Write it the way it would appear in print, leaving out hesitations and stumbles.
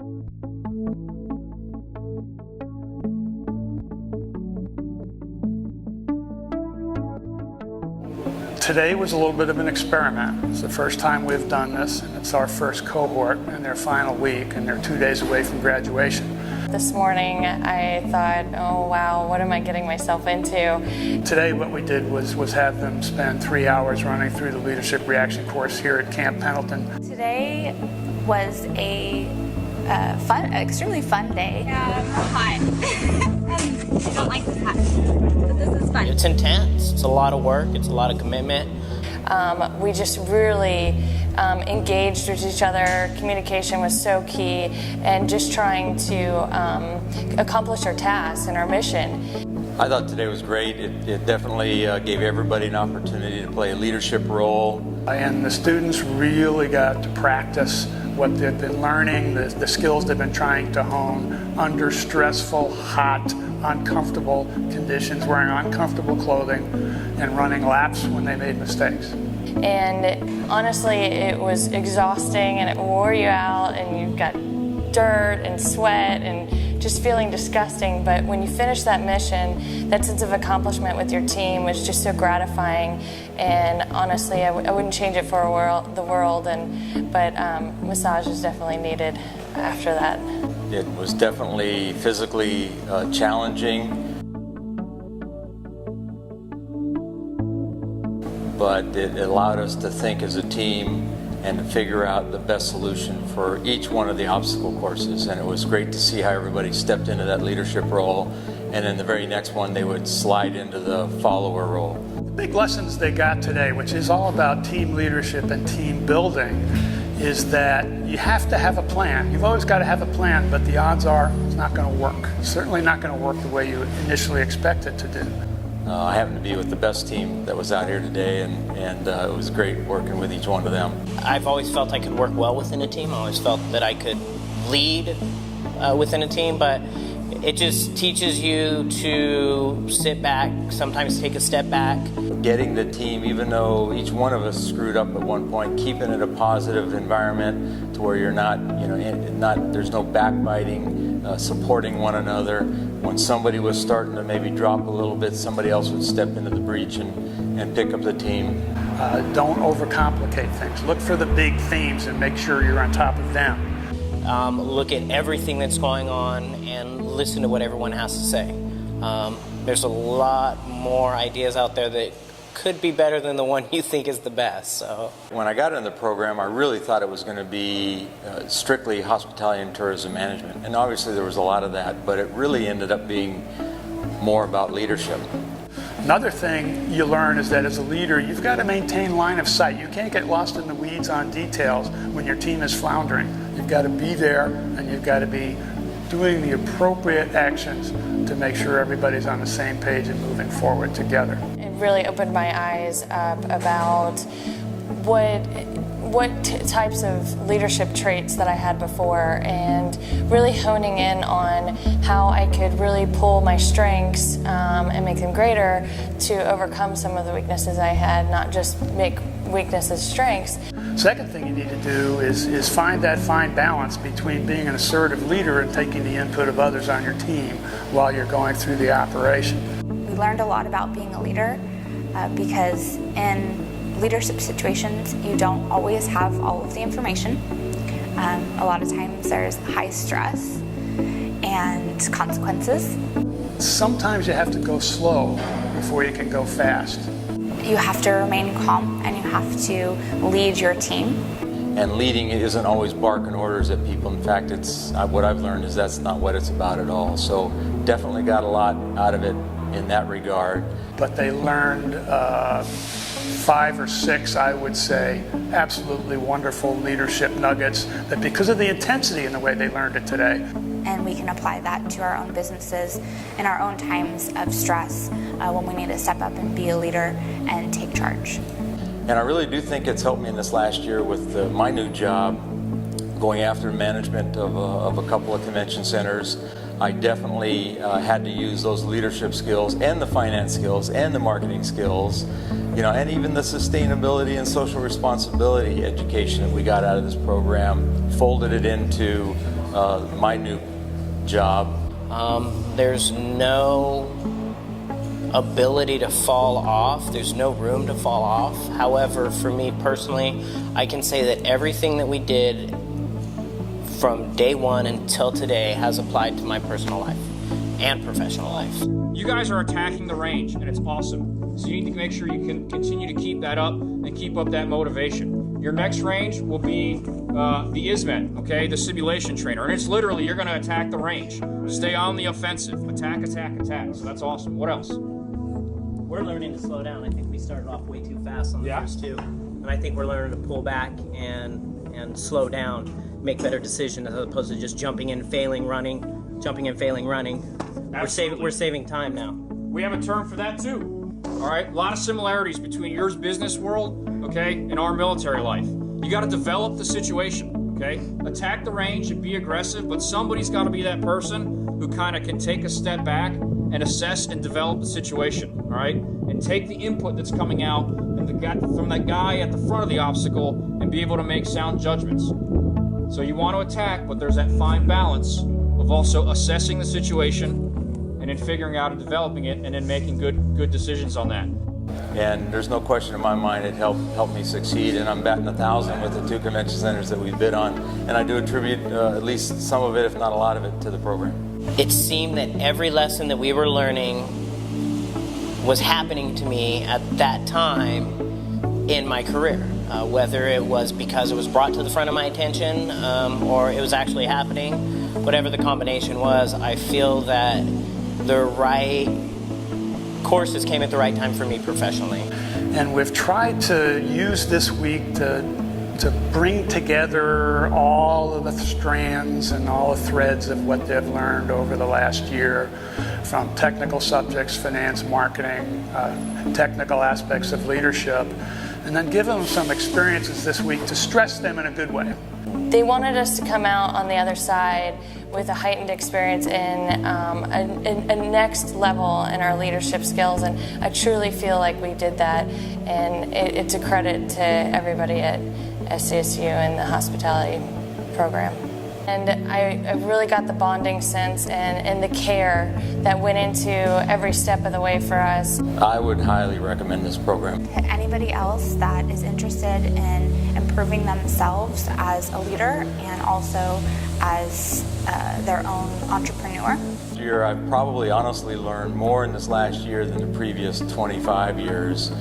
Today was a little bit of an experiment. It's the first time we've done this, and it's our first cohort in their final week, and they're 2 days away from graduation. This morning I thought, oh wow, what am I getting myself into? Today what we did was have them spend 3 hours running through the leadership reaction course here at Camp Pendleton. Today was a extremely fun day. Yeah, I'm hot. I don't like this hat, but this is fun. It's intense. It's a lot of work. It's a lot of commitment. We just really engaged with each other. Communication was so key, and just trying to accomplish our tasks and our mission. I thought today was great. It definitely gave everybody an opportunity to play a leadership role. And the students really got to practice what they've been learning, the skills they've been trying to hone under stressful, hot, uncomfortable conditions, wearing uncomfortable clothing, and running laps when they made mistakes. And honestly, it was exhausting, and it wore you out, and you got dirt and sweat and just feeling disgusting. But when you finish that mission, that sense of accomplishment with your team was just so gratifying. And honestly, I wouldn't change it for the world. But massage is definitely needed after that. It was definitely physically challenging, but it allowed us to think as a team and to figure out the best solution for each one of the obstacle courses. And it was great to see how everybody stepped into that leadership role, and in the very next one they would slide into the follower role. The big lessons they got today, which is all about team leadership and team building, is that you have to have a plan. You've always got to have a plan, but the odds are it's not going to work. It's certainly not going to work the way you initially expect it to do. I happened to be with the best team that was out here today, and it was great working with each one of them. I've always felt I could work well within a team. I always felt that I could lead within a team, but it just teaches you to sit back, sometimes take a step back. Getting the team, even though each one of us screwed up at one point, keeping it a positive environment to where you're not, there's no backbiting, supporting one another. When somebody was starting to maybe drop a little bit, somebody else would step into the breach and pick up the team. Don't overcomplicate things. Look for the big themes and make sure you're on top of them. Look at everything that's going on and listen to what everyone has to say. There's a lot more ideas out there that could be better than the one you think is the best. So when I got into the program, I really thought it was going to be strictly hospitality and tourism management, and obviously there was a lot of that, but it really ended up being more about leadership. Another thing you learn is that as a leader, you've got to maintain line of sight. You can't get lost in the weeds on details when your team is floundering. You've got to be there, and you've got to be doing the appropriate actions to make sure everybody's on the same page and moving forward together. It really opened my eyes up about what types of leadership traits that I had before, and really honing in on how I could really pull my strengths and make them greater to overcome some of the weaknesses I had, not just make weaknesses strengths. Second thing you need to do is find that fine balance between being an assertive leader and taking the input of others on your team while you're going through the operation. We learned a lot about being a leader because in leadership situations you don't always have all of the information. A lot of times there's high stress and consequences. Sometimes you have to go slow before you can go fast. You have to remain calm, and you have to lead your team. And leading isn't always barking orders at people. In fact, what I've learned is that's not what it's about at all. So definitely got a lot out of it in that regard. But they learned 5 or 6, I would say, absolutely wonderful leadership nuggets that because of the intensity in the way they learned it today. And we can apply that to our own businesses in our own times of stress when we need to step up and be a leader and take charge. And I really do think it's helped me in this last year with my new job, going after management of a couple of convention centers. I definitely had to use those leadership skills and the finance skills and the marketing skills, and even the sustainability and social responsibility education that we got out of this program, folded it into my new job. There's no ability to fall off. There's no room to fall off. However, for me personally, I can say that everything that we did from day one until today has applied to my personal life and professional life. You guys are attacking the range, and it's awesome. So you need to make sure you can continue to keep that up and keep up that motivation. Your next range will be the ISMET, okay, the simulation trainer. And it's literally, you're going to attack the range. Stay on the offensive. Attack, attack, attack. So that's awesome. What else? We're learning to slow down. I think we started off way too fast on the first two. And I think we're learning to pull back and slow down, make better decisions as opposed to just jumping in, failing, running, jumping in, failing, running. We're saving time now. We have a term for that too. All right, a lot of similarities between your business world, okay, and our military life. You got to develop the situation, okay? Attack the range and be aggressive, but somebody's got to be that person who kind of can take a step back and assess and develop the situation, all right? And take the input that's coming out from that guy at the front of the obstacle and be able to make sound judgments. So you want to attack, but there's that fine balance of also assessing the situation and then figuring out and developing it and then making good decisions on that. And there's no question in my mind it helped me succeed, and I'm batting 1,000 with the 2 convention centers that we've bid on, and I do attribute at least some of it, if not a lot of it, to the program. It seemed that every lesson that we were learning was happening to me at that time in my career, whether it was because it was brought to the front of my attention or it was actually happening. Whatever the combination was, I feel that the right courses came at the right time for me professionally. And we've tried to use this week to bring together all of the strands and all the threads of what they've learned over the last year, from technical subjects, finance, marketing, technical aspects of leadership, and then give them some experiences this week to stress them in a good way. They wanted us to come out on the other side with a heightened experience in a next level in our leadership skills, and I truly feel like we did that, and it's a credit to everybody at SCSU and the hospitality program. And I really got the bonding sense and the care that went into every step of the way for us. I would highly recommend this program. Anybody else that is interested in improving themselves as a leader and also as their own entrepreneur. This year, I've probably honestly learned more in this last year than the previous 25 years.